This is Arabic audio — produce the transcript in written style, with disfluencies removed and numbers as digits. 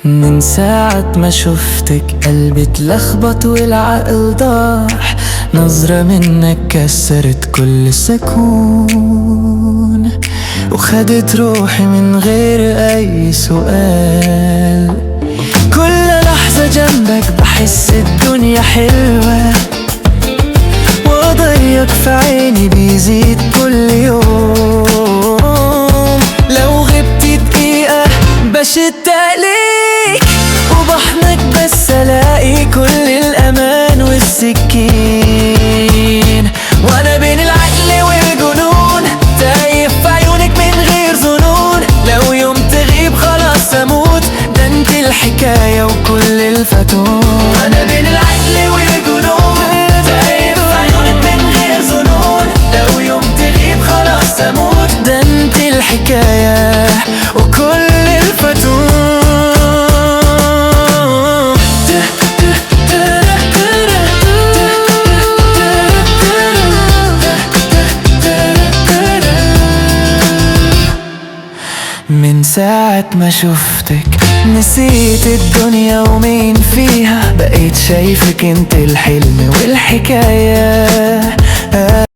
من ساعة ما شفتك قلبي اتلخبط والعقل ضاح، نظرة منك كسرت كل سكون وخدت روحي من غير أي سؤال. كل لحظة جنبك بحس الدنيا حلوة، وضيق في عيني بيزيد كل يوم. لو غبت دقيقة بشتاق ليك وبحضنك بس ألاقي كل الأمان والسكين، وأنا بين العقل والجنون تايه في عيونك من غير ظنون. لو يوم تغيب خلاص أموت، ده انت الحكاية وكل الفتون. وأنا بين العقل والجنون تايه في عيونك من غير ظنون. لو يوم تغيب خلاص أموت، ده انت الحكاية وكل الفتون. من ساعة ما شفتك نسيت الدنيا ومين فيها، بقيت شايفك انت الحلم والحكاية.